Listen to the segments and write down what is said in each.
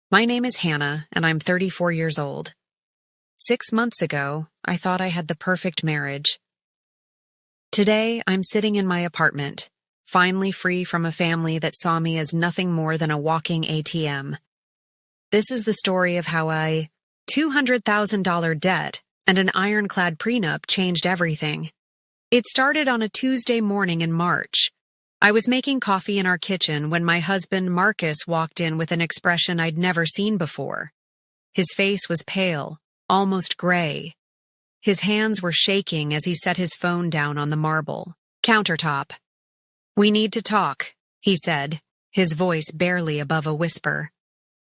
My name is Hannah, and I'm 34 years old. 6 months ago, I thought I had the perfect marriage. Today, I'm sitting in my apartment, finally free from a family that saw me as nothing more than a walking ATM. This is the story of how a $200,000 debt and an Ironclad prenup changed everything. It started on a Tuesday morning in March. I was making coffee in our kitchen when my husband Marcus walked in with an expression I'd never seen before. His face was pale, almost gray. His hands were shaking as he set his phone down on the marble countertop. "We need to talk," he said, his voice barely above a whisper.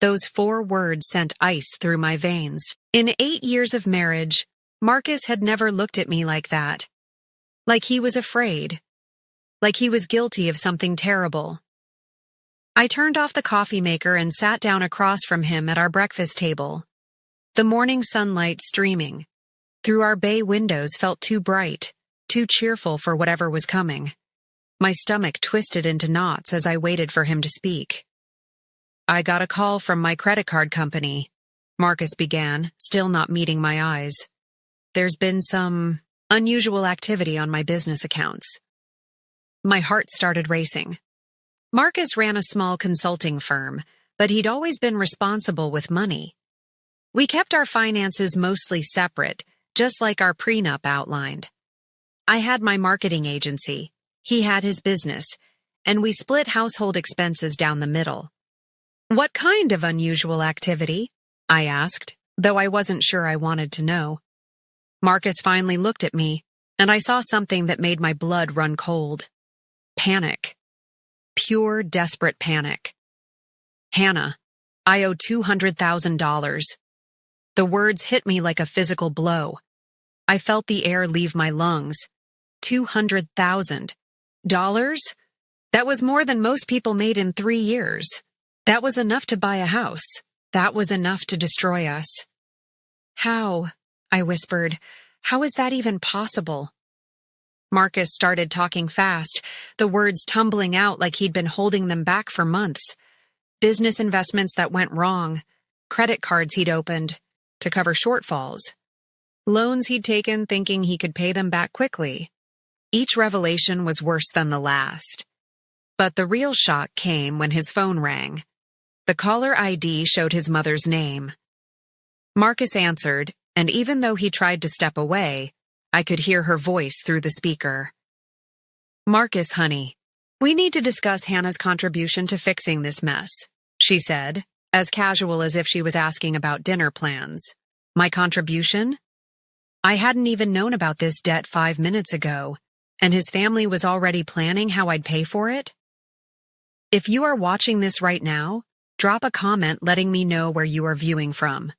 Those 4 words sent ice through my veins. In 8 years of marriage, Marcus had never looked at me like that. Like he was afraid. Like he was guilty of something terrible. I turned off the coffee maker and sat down across from him at our breakfast table. The morning sunlight streaming through our bay windows felt too bright, too cheerful for whatever was coming. My stomach twisted into knots as I waited for him to speak. "I got a call from my credit card company," Marcus began, still not meeting my eyes. "There's been some unusual activity on my business accounts." My heart started racing. Marcus ran a small consulting firm, but he'd always been responsible with money. We kept our finances mostly separate, just like our prenup outlined. I had my marketing agency, he had his business, and we split household expenses down the middle. "What kind of unusual activity?" I asked, though I wasn't sure I wanted to know. Marcus finally looked at me, and I saw something that made my blood run cold. Panic. Pure, desperate panic. "Hannah, I owe $200,000. The words hit me like a physical blow. I felt the air leave my lungs. $200,000? That was more than most people made in 3 years. That was enough to buy a house. That was enough to destroy us." "How?" I whispered. "How is that even possible?" Marcus started talking fast, the words tumbling out like he'd been holding them back for months. Business investments that went wrong, credit cards he'd opened to cover shortfalls, loans he'd taken thinking he could pay them back quickly. Each revelation was worse than the last. But the real shock came when his phone rang. The caller ID showed his mother's name. Marcus answered, and even though he tried to step away, I could hear her voice through the speaker. "Marcus, honey, we need to discuss Hannah's contribution to fixing this mess," she said, as casual as if she was asking about dinner plans. My contribution? I hadn't even known about this debt 5 minutes ago, and his family was already planning how I'd pay for it? If you are watching this right now, drop a comment letting me know where you are viewing from.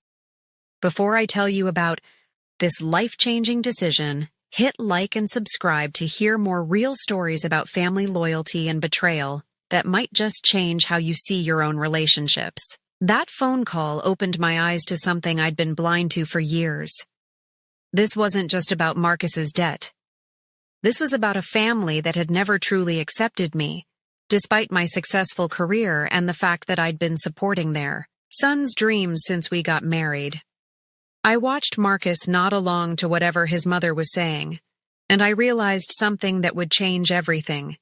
Before I tell you about this life-changing decision, hit like and subscribe to hear more real stories about family loyalty and betrayal that might just change how you see your own relationships. That phone call opened my eyes to something I'd been blind to for years. This wasn't just about Marcus's debt. This was about a family that had never truly accepted me, despite my successful career and the fact that I'd been supporting their son's dreams since we got married. I watched Marcus nod along to whatever his mother was saying, and I realized something that would change everything.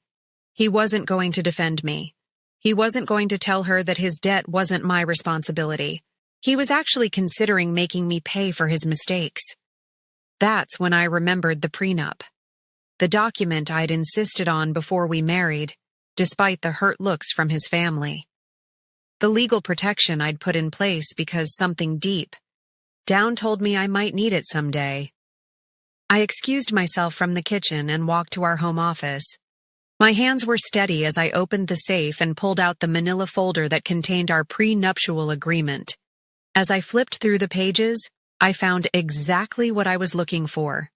He wasn't going to defend me. He wasn't going to tell her that his debt wasn't my responsibility. He was actually considering making me pay for his mistakes. That's when I remembered the prenup. The document I'd insisted on before we married, despite the hurt looks from his family. The legal protection I'd put in place because something deep down told me I might need it someday. I excused myself from the kitchen and walked to our home office. My hands were steady as I opened the safe and pulled out the manila folder that contained our prenuptial agreement. As I flipped through the pages, I found exactly what I was looking for.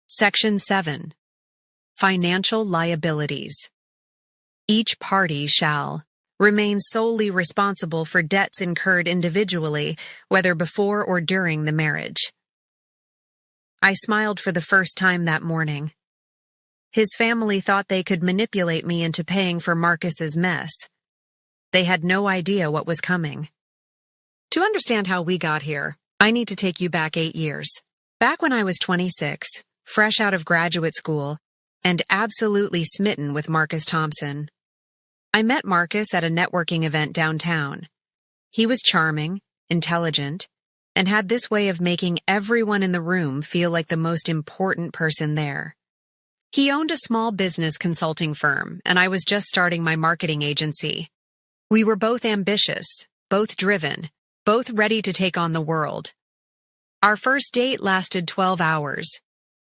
Section 7. Financial liabilities. Each party shall remain solely responsible for debts incurred individually, whether before or during the marriage. I smiled for the first time that morning. His family thought they could manipulate me into paying for Marcus's mess. They had no idea what was coming. To understand how we got here, I need to take you back 8 years. Back when I was 26, fresh out of graduate school, and absolutely smitten with Marcus Thompson. I met Marcus at a networking event downtown. He was charming, intelligent, and had this way of making everyone in the room feel like the most important person there. He owned a small business consulting firm, and I was just starting my marketing agency. We were both ambitious, both driven, both ready to take on the world. Our first date lasted 12 hours.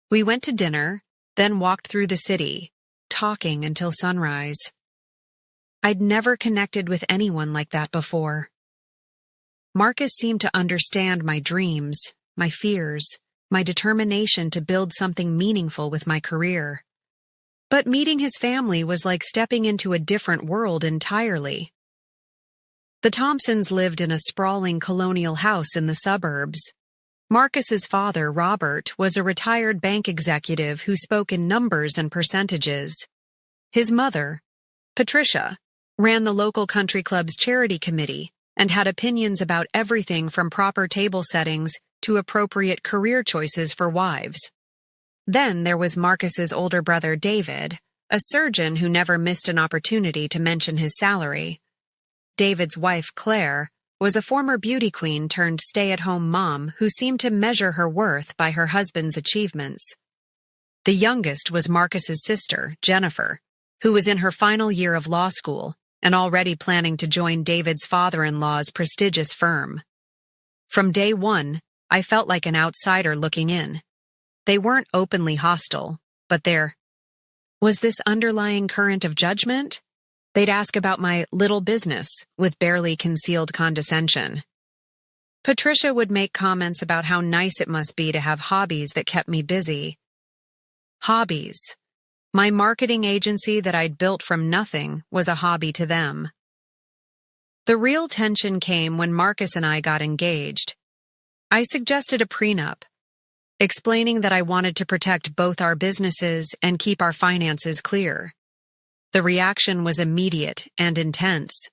We went to dinner, then walked through the city, talking until sunrise. I'd never connected with anyone like that before. Marcus seemed to understand my dreams, my fears, my determination to build something meaningful with my career. But meeting his family was like stepping into a different world entirely. The Thompsons lived in a sprawling colonial house in the suburbs. Marcus's father, Robert, was a retired bank executive who spoke in numbers and percentages. His mother, Patricia, ran the local country club's charity committee and had opinions about everything from proper table settings to appropriate career choices for wives. Then there was Marcus's older brother, David, a surgeon who never missed an opportunity to mention his salary. David's wife, Claire, was a former beauty queen turned stay-at-home mom who seemed to measure her worth by her husband's achievements. The youngest was Marcus's sister, Jennifer, who was in her final year of law school and already planning to join David's father-in-law's prestigious firm. From day one, I felt like an outsider looking in. They weren't openly hostile, but there was this underlying current of judgment. They'd ask about my little business with barely concealed condescension. Patricia would make comments about how nice it must be to have hobbies that kept me busy. Hobbies. My marketing agency that I'd built from nothing was a hobby to them. The real tension came when Marcus and I got engaged. I suggested a prenup, explaining that I wanted to protect both our businesses and keep our finances clear. The reaction was immediate and intense.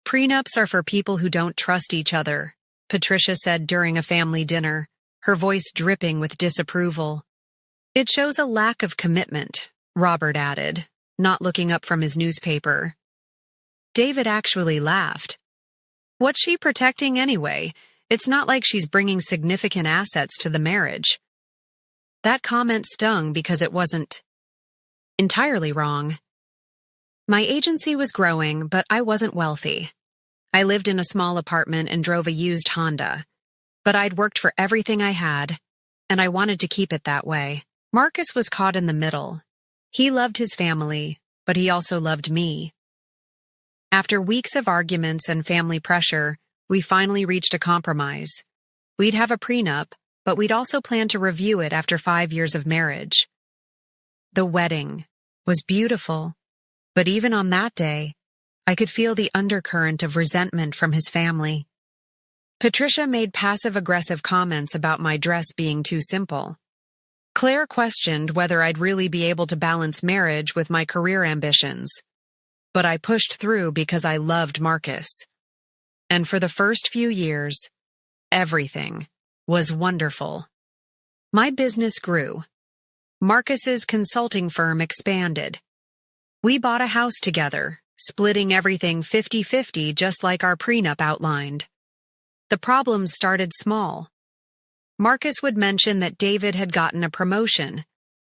Prenups are for people who don't trust each other, Patricia said during a family dinner, her voice dripping with disapproval. It shows a lack of commitment, Robert added, not looking up from his newspaper. David actually laughed. What's she protecting anyway? It's not like she's bringing significant assets to the marriage. That comment stung because it wasn't entirely wrong. My agency was growing, but I wasn't wealthy. I lived in a small apartment and drove a used Honda. But I'd worked for everything I had, and I wanted to keep it that way. Marcus was caught in the middle. He loved his family, but he also loved me. After weeks of arguments and family pressure, we finally reached a compromise. We'd have a prenup, but we'd also plan to review it after 5 years of marriage. The wedding was beautiful, but even on that day, I could feel the undercurrent of resentment from his family. Patricia made passive-aggressive comments about my dress being too simple. Claire questioned whether I'd really be able to balance marriage with my career ambitions. But I pushed through because I loved Marcus. And for the first few years, everything was wonderful. My business grew. Marcus's consulting firm expanded. We bought a house together, splitting everything 50-50 just like our prenup outlined. The problems started small. Marcus would mention that David had gotten a promotion.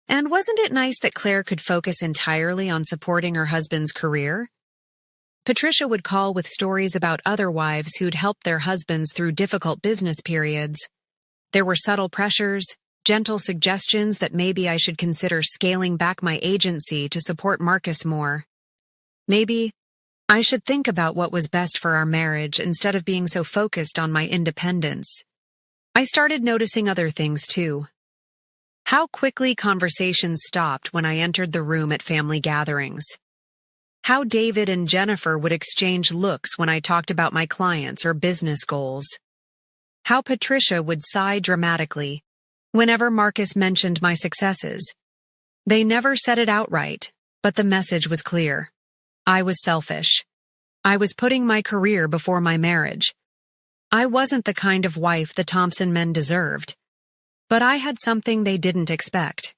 And wasn't it nice that Claire could focus entirely on supporting her husband's career? Patricia would call with stories about other wives who'd helped their husbands through difficult business periods. There were subtle pressures, gentle suggestions that maybe I should consider scaling back my agency to support Marcus more. Maybe I should think about what was best for our marriage instead of being so focused on my independence. I started noticing other things too. How quickly conversations stopped when I entered the room at family gatherings. How David and Jennifer would exchange looks when I talked about my clients or business goals. How Patricia would sigh dramatically whenever Marcus mentioned my successes. They never said it outright, but the message was clear. I was selfish. I was putting my career before my marriage. I wasn't the kind of wife the Thompson men deserved. But I had something they didn't expect: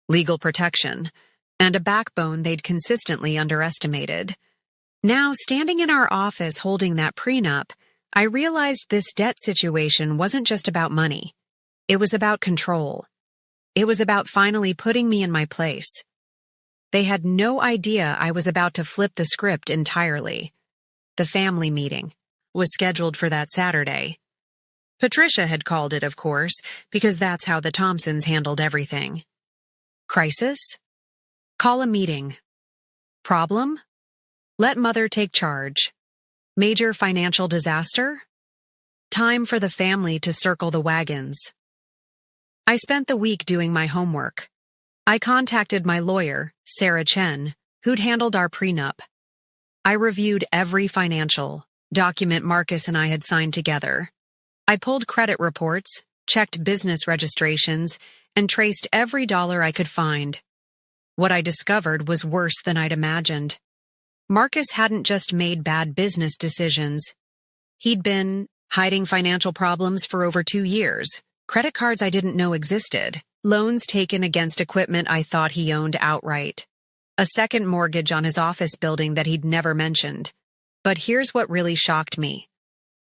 legal protection, and a backbone they'd consistently underestimated. Now, standing in our office holding that prenup, I realized this debt situation wasn't just about money. It was about control. It was about finally putting me in my place. They had no idea I was about to flip the script entirely. The family meeting was scheduled for that Saturday. Patricia had called it, of course, because that's how the Thompsons handled everything. Crisis? Call a meeting. Problem? Let mother take charge. Major financial disaster? Time for the family to circle the wagons. I spent the week doing my homework. I contacted my lawyer, Sarah Chen, who'd handled our prenup. I reviewed every financial document Marcus and I had signed together. I pulled credit reports, checked business registrations, and traced every dollar I could find. What I discovered was worse than I'd imagined. Marcus hadn't just made bad business decisions. He'd been hiding financial problems for over 2 years, credit cards I didn't know existed, loans taken against equipment I thought he owned outright, a second mortgage on his office building that he'd never mentioned. But here's what really shocked me.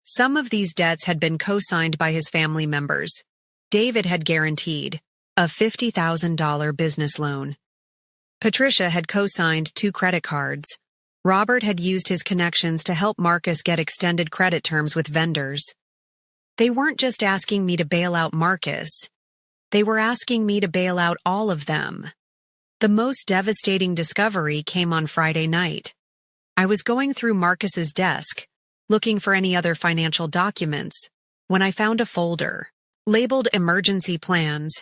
Some of these debts had been co-signed by his family members. David had guaranteed a $50,000 business loan. Patricia had co-signed 2 credit cards. Robert had used his connections to help Marcus get extended credit terms with vendors. They weren't just asking me to bail out Marcus. They were asking me to bail out all of them. The most devastating discovery came on Friday night. I was going through Marcus's desk, looking for any other financial documents, when I found a folder labeled Emergency Plans.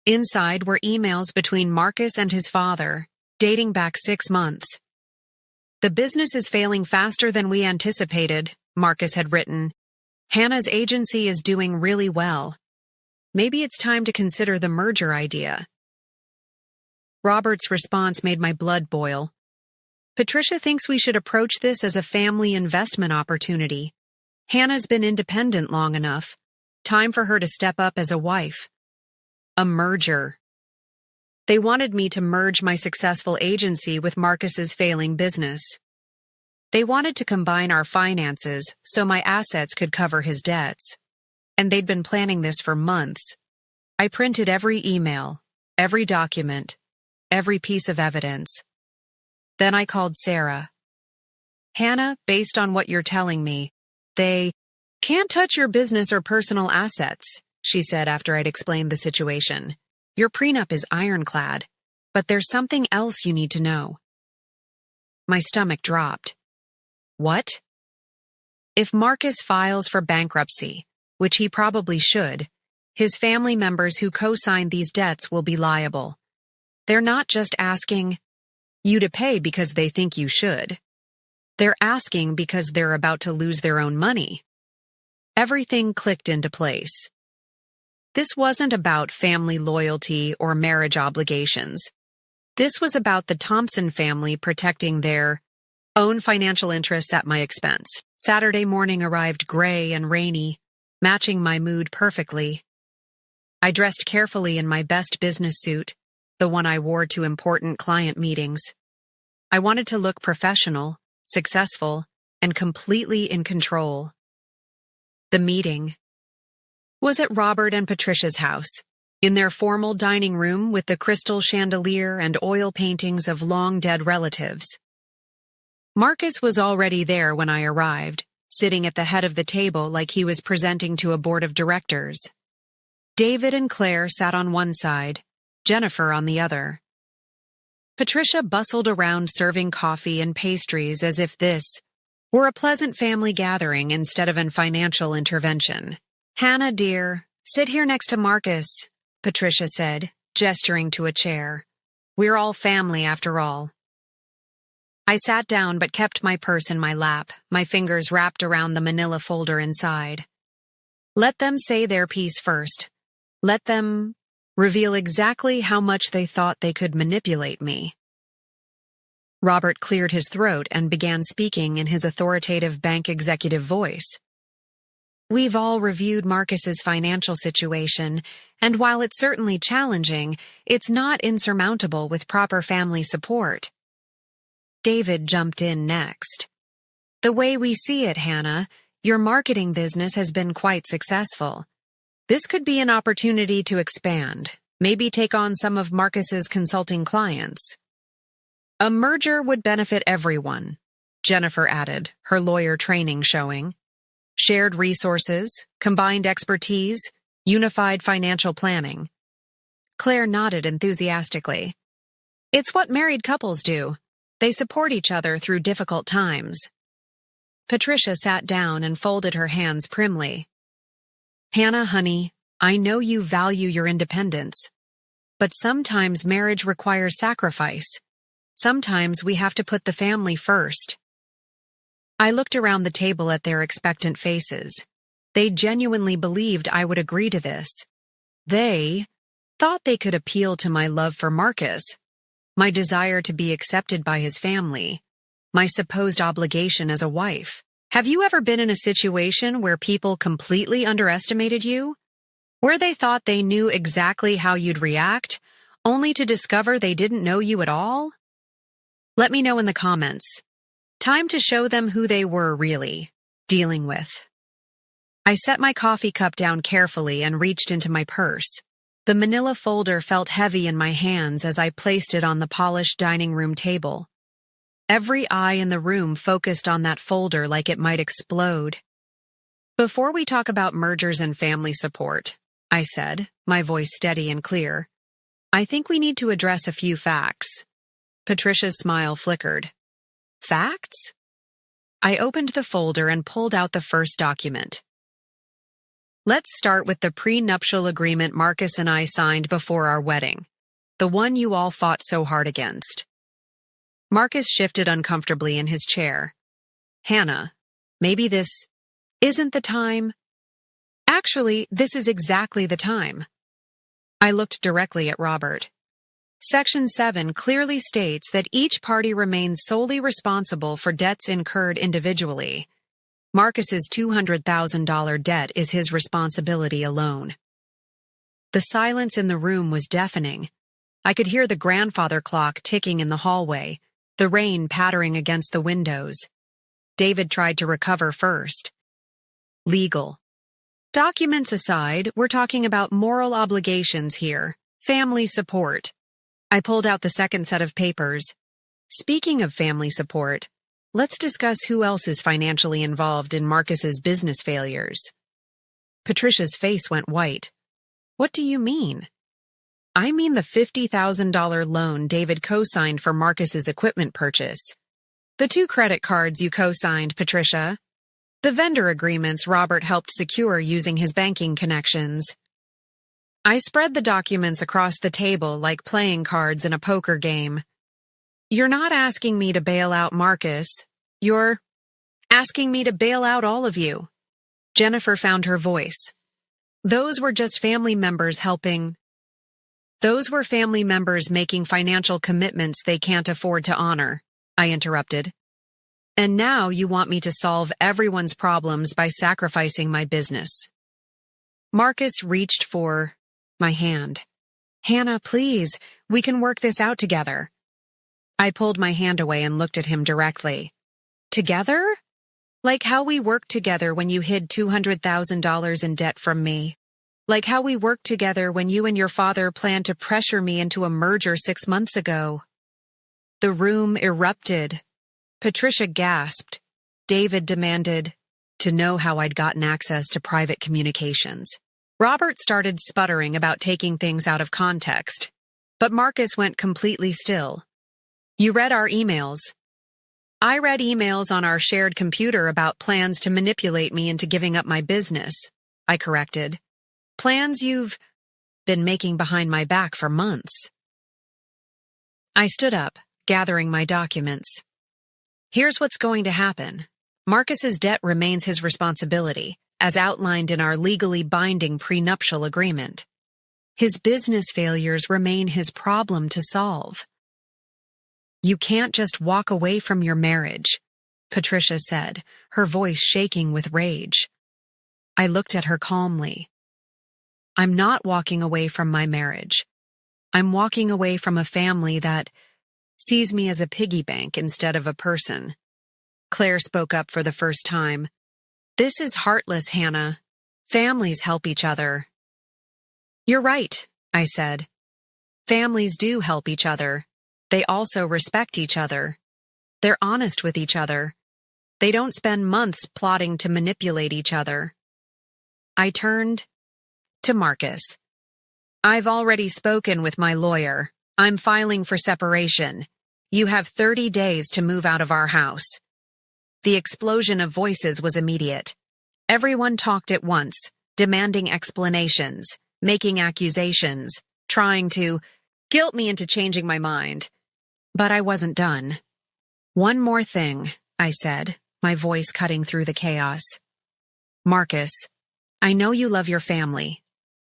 Inside were emails between Marcus and his father, dating back 6 months. "The business is failing faster than we anticipated," Marcus had written. "Hannah's agency is doing really well. Maybe it's time to consider the merger idea." Robert's response made my blood boil. "Patricia thinks we should approach this as a family investment opportunity. Hannah's been independent long enough. Time for her to step up as a wife." A merger. They wanted me to merge my successful agency with Marcus's failing business. They wanted to combine our finances so my assets could cover his debts. And they'd been planning this for months. I printed every email, every document, every piece of evidence. Then I called Sarah. "Hannah, based on what you're telling me, they can't touch your business or personal assets," she said after I'd explained the situation. "Your prenup is ironclad, but there's something else you need to know." My stomach dropped. What? If Marcus files for bankruptcy, which he probably should, his family members who co-signed these debts will be liable. They're not just asking you to pay because they think you should. They're asking because they're about to lose their own money. Everything clicked into place. This wasn't about family loyalty or marriage obligations. This was about the Thompson family protecting their own financial interests at my expense. Saturday morning arrived gray and rainy, matching my mood perfectly. I dressed carefully in my best business suit, the one I wore to important client meetings. I wanted to look professional, successful, and completely in control. The meeting was at Robert and Patricia's house, in their formal dining room with the crystal chandelier and oil paintings of long-dead relatives. Marcus was already there when I arrived, sitting at the head of the table like he was presenting to a board of directors. David and Claire sat on one side, Jennifer on the other. Patricia bustled around serving coffee and pastries as if this were a pleasant family gathering instead of a financial intervention. "Hannah, dear, sit here next to Marcus," Patricia said, gesturing to a chair. "We're all family after all." I sat down but kept my purse in my lap, my fingers wrapped around the manila folder inside. Let them say their piece first. Let them reveal exactly how much they thought they could manipulate me. Robert cleared his throat and began speaking in his authoritative bank executive voice. We've all reviewed Marcus's financial situation, and while it's certainly challenging, it's not insurmountable with proper family support. David jumped in next. The way we see it, Hannah, your marketing business has been quite successful. This could be an opportunity to expand, maybe take on some of Marcus's consulting clients. A merger would benefit everyone, Jennifer added, her lawyer training showing. Shared resources, combined expertise, unified financial planning. Claire nodded enthusiastically. It's what married couples do. They support each other through difficult times. Patricia sat down and folded her hands primly. Hannah, honey, I know you value your independence, but sometimes marriage requires sacrifice. Sometimes we have to put the family first. I looked around the table at their expectant faces. They genuinely believed I would agree to this. They thought they could appeal to my love for Marcus, my desire to be accepted by his family, my supposed obligation as a wife. Have you ever been in a situation where people completely underestimated you? Where they thought they knew exactly how you'd react, only to discover they didn't know you at all? Let me know in the comments. Time to show them who they were really dealing with. I set my coffee cup down carefully and reached into my purse. The manila folder felt heavy in my hands as I placed it on the polished dining room table. Every eye in the room focused on that folder like it might explode. Before we talk about mergers and family support, I said, my voice steady and clear, I think we need to address a few facts. Patricia's smile flickered. Facts? I opened the folder and pulled out the first document. Let's start with the prenuptial agreement Marcus and I signed before our wedding, the one you all fought so hard against. Marcus shifted uncomfortably in his chair. Hannah, maybe this isn't the time. Actually, this is exactly the time. I looked directly at Robert. Section 7 clearly states that each party remains solely responsible for debts incurred individually. Marcus's $200,000 debt is his responsibility alone. The silence in the room was deafening. I could hear the grandfather clock ticking in the hallway, the rain pattering against the windows. David tried to recover first. Legal. Documents aside, we're talking about moral obligations here, family support. I pulled out the second set of papers. Speaking of family support, let's discuss who else is financially involved in Marcus's business failures. Patricia's face went white. What do you mean? I mean the $50,000 loan David co-signed for Marcus's equipment purchase. The 2 credit cards you co-signed, Patricia. The vendor agreements Robert helped secure using his banking connections. I spread the documents across the table like playing cards in a poker game. You're not asking me to bail out Marcus. You're asking me to bail out all of you. Jennifer found her voice. Those were just family members helping. Those were family members making financial commitments they can't afford to honor, I interrupted. And now you want me to solve everyone's problems by sacrificing my business. Marcus reached for my hand. Hannah, please, we can work this out together. I pulled my hand away and looked at him directly. Together? Like how we worked together when you hid $200,000 in debt from me. Like how we worked together when you and your father planned to pressure me into a merger 6 months ago. The room erupted. Patricia gasped. David demanded to know how I'd gotten access to private communications. Robert started sputtering about taking things out of context, but Marcus went completely still. You read our emails. I read emails on our shared computer about plans to manipulate me into giving up my business, I corrected. Plans you've been making behind my back for months. I stood up, gathering my documents. Here's what's going to happen. Marcus's debt remains his responsibility, as outlined in our legally binding prenuptial agreement. His business failures remain his problem to solve. You can't just walk away from your marriage, Patricia said, her voice shaking with rage. I looked at her calmly. I'm not walking away from my marriage. I'm walking away from a family that sees me as a piggy bank instead of a person. Claire spoke up for the first time. This is heartless, Hannah. Families help each other. You're right, I said. Families do help each other. They also respect each other. They're honest with each other. They don't spend months plotting to manipulate each other. I turned to Marcus. I've already spoken with my lawyer. I'm filing for separation. You have 30 days to move out of our house. The explosion of voices was immediate. Everyone talked at once, demanding explanations, making accusations, trying to guilt me into changing my mind. But I wasn't done. One more thing, I said, my voice cutting through the chaos. Marcus, I know you love your family.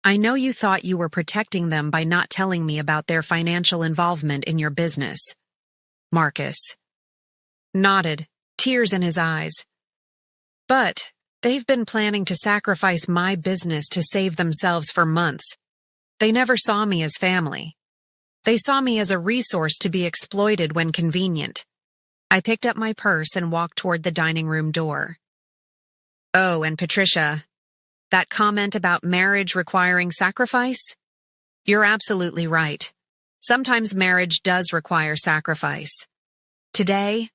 I know you thought you were protecting them by not telling me about their financial involvement in your business. Marcus nodded, tears in his eyes. But they've been planning to sacrifice my business to save themselves for months. They never saw me as family. They saw me as a resource to be exploited when convenient. I picked up my purse and walked toward the dining room door. Oh, and Patricia, that comment about marriage requiring sacrifice? You're absolutely right. Sometimes marriage does require sacrifice. Today,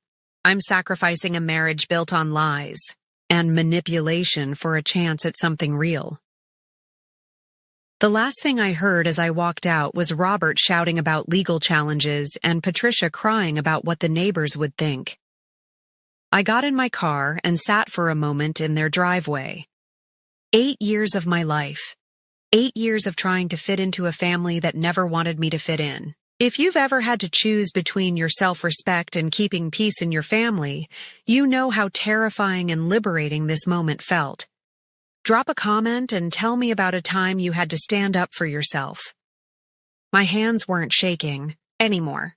I'm sacrificing a marriage built on lies and manipulation for a chance at something real. The last thing I heard as I walked out was Robert shouting about legal challenges and Patricia crying about what the neighbors would think. I got in my car and sat for a moment in their driveway. 8 years of my life. 8 years of trying to fit into a family that never wanted me to fit in. If you've ever had to choose between your self-respect and keeping peace in your family, you know how terrifying and liberating this moment felt. Drop a comment and tell me about a time you had to stand up for yourself. My hands weren't shaking anymore.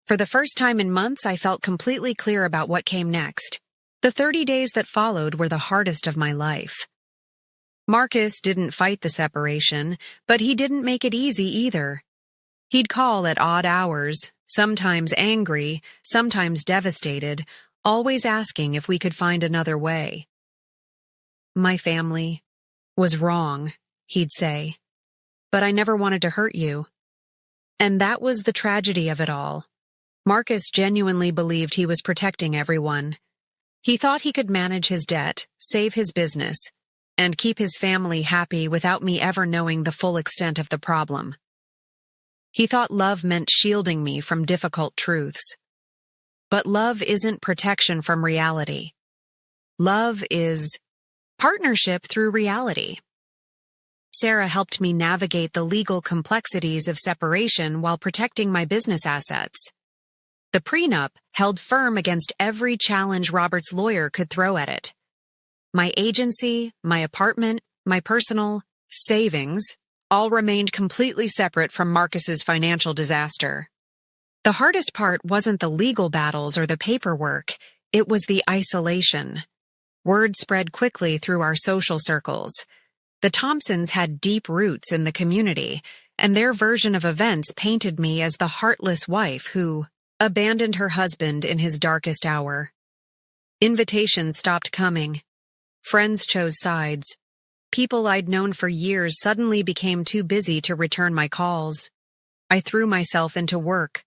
For the first time in months, I felt completely clear about what came next. The 30 days that followed were the hardest of my life. Marcus didn't fight the separation, but he didn't make it easy either. He'd call at odd hours, sometimes angry, sometimes devastated, always asking if we could find another way. My family was wrong, he'd say, but I never wanted to hurt you. And that was the tragedy of it all. Marcus genuinely believed he was protecting everyone. He thought he could manage his debt, save his business, and keep his family happy without me ever knowing the full extent of the problem. He thought love meant shielding me from difficult truths. But love isn't protection from reality. Love is partnership through reality. Sarah helped me navigate the legal complexities of separation while protecting my business assets. The prenup held firm against every challenge Robert's lawyer could throw at it. My agency, my apartment, my personal savings all remained completely separate from Marcus's financial disaster. The hardest part wasn't the legal battles or the paperwork, it was the isolation. Word spread quickly through our social circles. The Thompsons had deep roots in the community, and their version of events painted me as the heartless wife who abandoned her husband in his darkest hour. Invitations stopped coming. Friends chose sides. People I'd known for years suddenly became too busy to return my calls. I threw myself into work.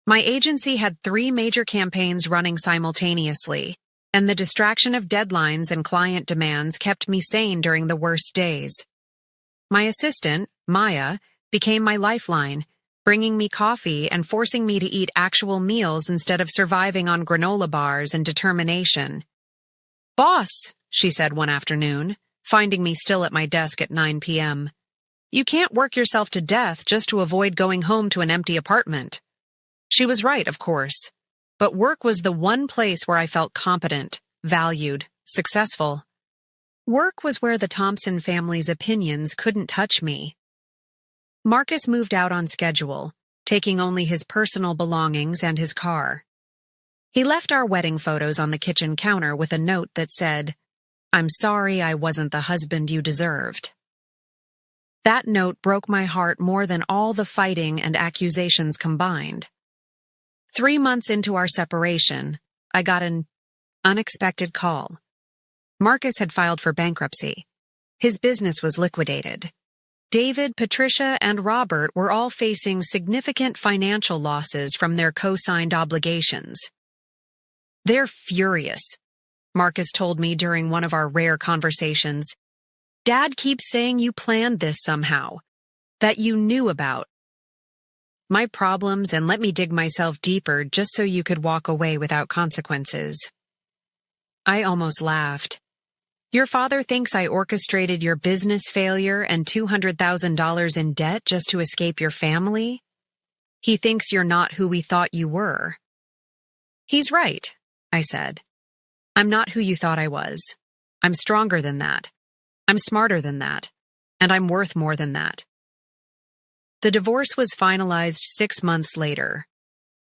My agency had 3 major campaigns running simultaneously, and the distraction of deadlines and client demands kept me sane during the worst days. My assistant, Maya, became my lifeline, bringing me coffee and forcing me to eat actual meals instead of surviving on granola bars and determination. "Boss," she said one afternoon, finding me still at my desk at 9 p.m. "You can't work yourself to death just to avoid going home to an empty apartment." She was right, of course, but work was the one place where I felt competent, valued, successful. Work was where the Thompson family's opinions couldn't touch me. Marcus moved out on schedule, taking only his personal belongings and his car. He left our wedding photos on the kitchen counter with a note that said, "I'm sorry I wasn't the husband you deserved." That note broke my heart more than all the fighting and accusations combined. 3 months into our separation, I got an unexpected call. Marcus had filed for bankruptcy. His business was liquidated. David, Patricia, and Robert were all facing significant financial losses from their co-signed obligations. "They're furious," Marcus told me during one of our rare conversations. "Dad keeps saying you planned this somehow, that you knew about my problems and let me dig myself deeper just so you could walk away without consequences." I almost laughed. "Your father thinks I orchestrated your business failure and $200,000 in debt just to escape your family? He thinks you're not who we thought you were." "He's right," I said. "I'm not who you thought I was. I'm stronger than that. I'm smarter than that. And I'm worth more than that." The divorce was finalized 6 months later.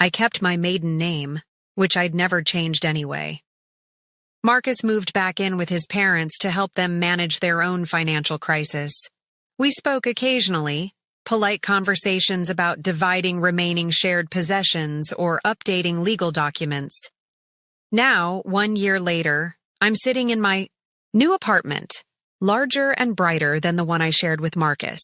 I kept my maiden name, which I'd never changed anyway. Marcus moved back in with his parents to help them manage their own financial crisis. We spoke occasionally, polite conversations about dividing remaining shared possessions or updating legal documents. Now, 1 year later, I'm sitting in my new apartment, larger and brighter than the one I shared with Marcus.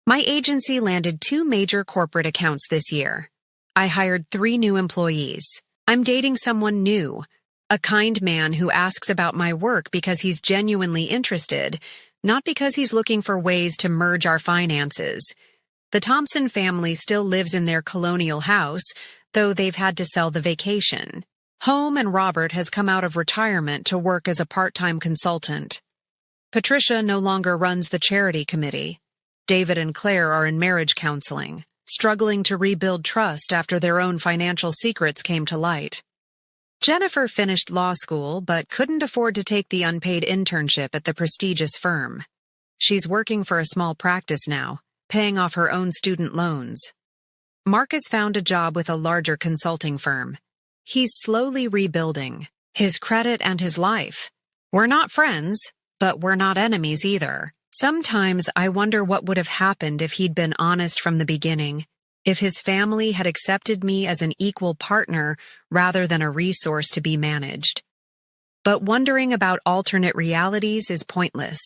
My agency landed 2 major corporate accounts this year. I hired 3 new employees. I'm dating someone new, a kind man who asks about my work because he's genuinely interested, not because he's looking for ways to merge our finances. The Thompson family still lives in their colonial house, though they've had to sell the vacation home, and Robert has come out of retirement to work as a part-time consultant. Patricia no longer runs the charity committee. David and Claire are in marriage counseling, struggling to rebuild trust after their own financial secrets came to light. Jennifer finished law school but couldn't afford to take the unpaid internship at the prestigious firm. She's working for a small practice now, paying off her own student loans. Marcus found a job with a larger consulting firm. He's slowly rebuilding his credit and his life. We're not friends, but we're not enemies either. Sometimes I wonder what would have happened if he'd been honest from the beginning, if his family had accepted me as an equal partner rather than a resource to be managed. But wondering about alternate realities is pointless.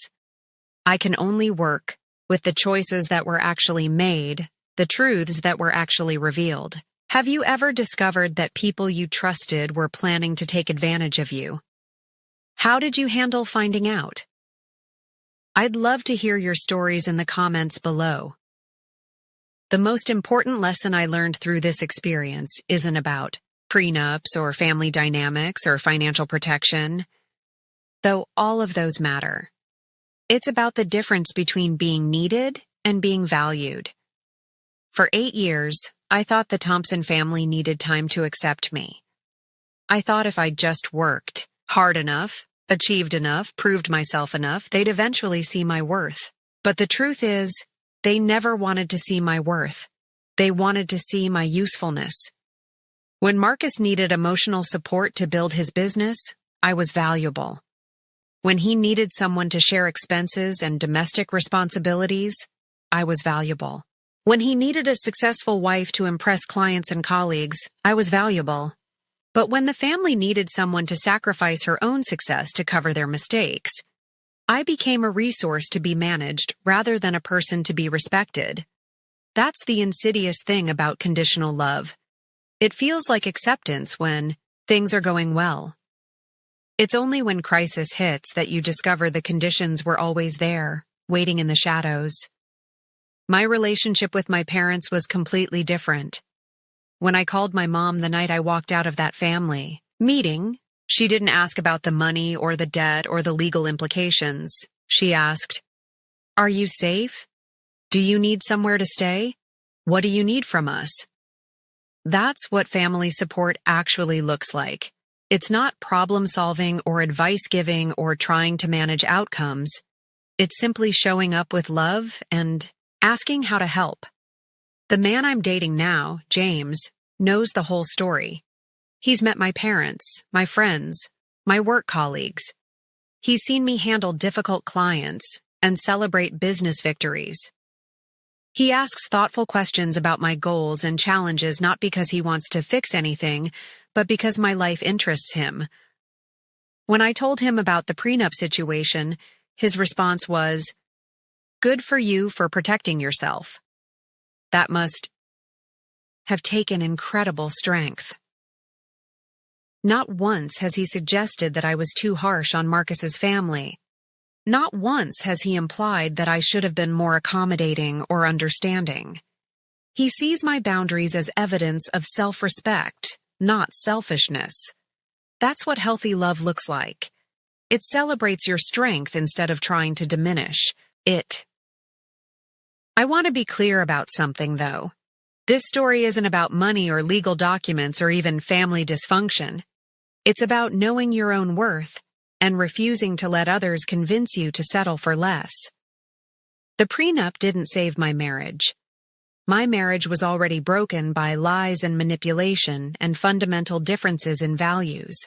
I can only work with the choices that were actually made, the truths that were actually revealed. Have you ever discovered that people you trusted were planning to take advantage of you? How did you handle finding out? I'd love to hear your stories in the comments below. The most important lesson I learned through this experience isn't about prenups or family dynamics or financial protection, though all of those matter. It's about the difference between being needed and being valued. For 8 years, I thought the Thompson family needed time to accept me. I thought if I just worked hard enough, achieved enough, proved myself enough, they'd eventually see my worth. But the truth is, they never wanted to see my worth. They wanted to see my usefulness. When Marcus needed emotional support to build his business, I was valuable. When he needed someone to share expenses and domestic responsibilities, I was valuable. When he needed a successful wife to impress clients and colleagues, I was valuable. But when the family needed someone to sacrifice her own success to cover their mistakes, I became a resource to be managed rather than a person to be respected. That's the insidious thing about conditional love. It feels like acceptance when things are going well. It's only when crisis hits that you discover the conditions were always there, waiting in the shadows. My relationship with my parents was completely different. When I called my mom the night I walked out of that family meeting, she didn't ask about the money or the debt or the legal implications. She asked, "Are you safe? Do you need somewhere to stay? What do you need from us?" That's what family support actually looks like. It's not problem-solving or advice-giving or trying to manage outcomes. It's simply showing up with love and asking how to help. The man I'm dating now, James, knows the whole story. He's met my parents, my friends, my work colleagues. He's seen me handle difficult clients and celebrate business victories. He asks thoughtful questions about my goals and challenges not because he wants to fix anything, but because my life interests him. When I told him about the prenup situation, his response was, "Good for you for protecting yourself." That must have taken incredible strength. Not once has he suggested that I was too harsh on Marcus's family. Not once has he implied that I should have been more accommodating or understanding. He sees my boundaries as evidence of self-respect, not selfishness. That's what healthy love looks like. It celebrates your strength instead of trying to diminish it. I want to be clear about something, though. This story isn't about money or legal documents or even family dysfunction. It's about knowing your own worth and refusing to let others convince you to settle for less. The prenup didn't save my marriage. My marriage was already broken by lies and manipulation and fundamental differences in values.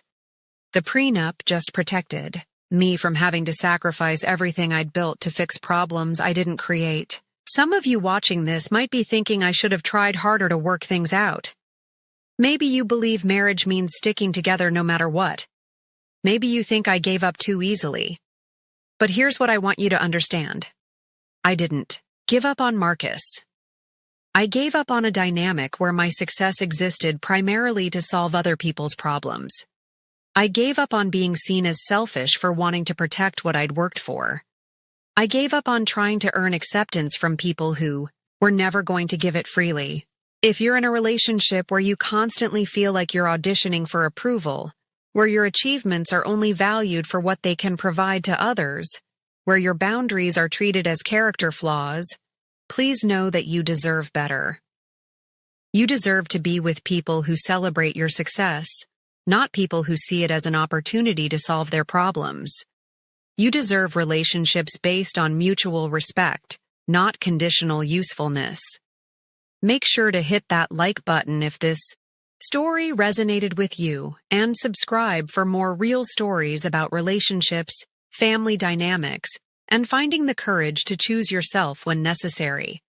The prenup just protected me from having to sacrifice everything I'd built to fix problems I didn't create. Some of you watching this might be thinking I should have tried harder to work things out. Maybe you believe marriage means sticking together no matter what. Maybe you think I gave up too easily. But here's what I want you to understand. I didn't give up on Marcus. I gave up on a dynamic where my success existed primarily to solve other people's problems. I gave up on being seen as selfish for wanting to protect what I'd worked for. I gave up on trying to earn acceptance from people who were never going to give it freely. If you're in a relationship where you constantly feel like you're auditioning for approval, where your achievements are only valued for what they can provide to others, where your boundaries are treated as character flaws, please know that you deserve better. You deserve to be with people who celebrate your success, not people who see it as an opportunity to solve their problems. You deserve relationships based on mutual respect, not conditional usefulness. Make sure to hit that like button if this story resonated with you, and subscribe for more real stories about relationships, family dynamics, and finding the courage to choose yourself when necessary.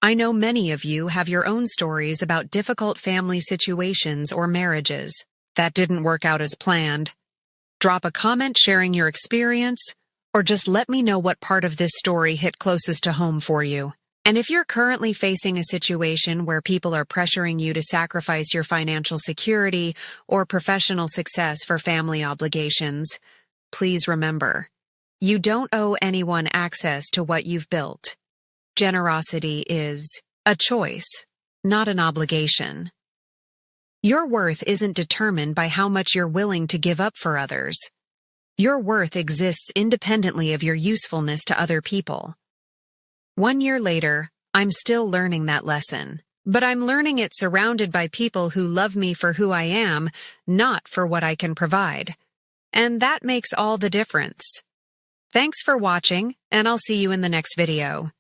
I know many of you have your own stories about difficult family situations or marriages that didn't work out as planned. Drop a comment sharing your experience, or just let me know what part of this story hit closest to home for you. And if you're currently facing a situation where people are pressuring you to sacrifice your financial security or professional success for family obligations, please remember, you don't owe anyone access to what you've built. Generosity is a choice, not an obligation. Your worth isn't determined by how much you're willing to give up for others. Your worth exists independently of your usefulness to other people. 1 year later, I'm still learning that lesson, but I'm learning it surrounded by people who love me for who I am, not for what I can provide. And that makes all the difference. Thanks for watching, and I'll see you in the next video.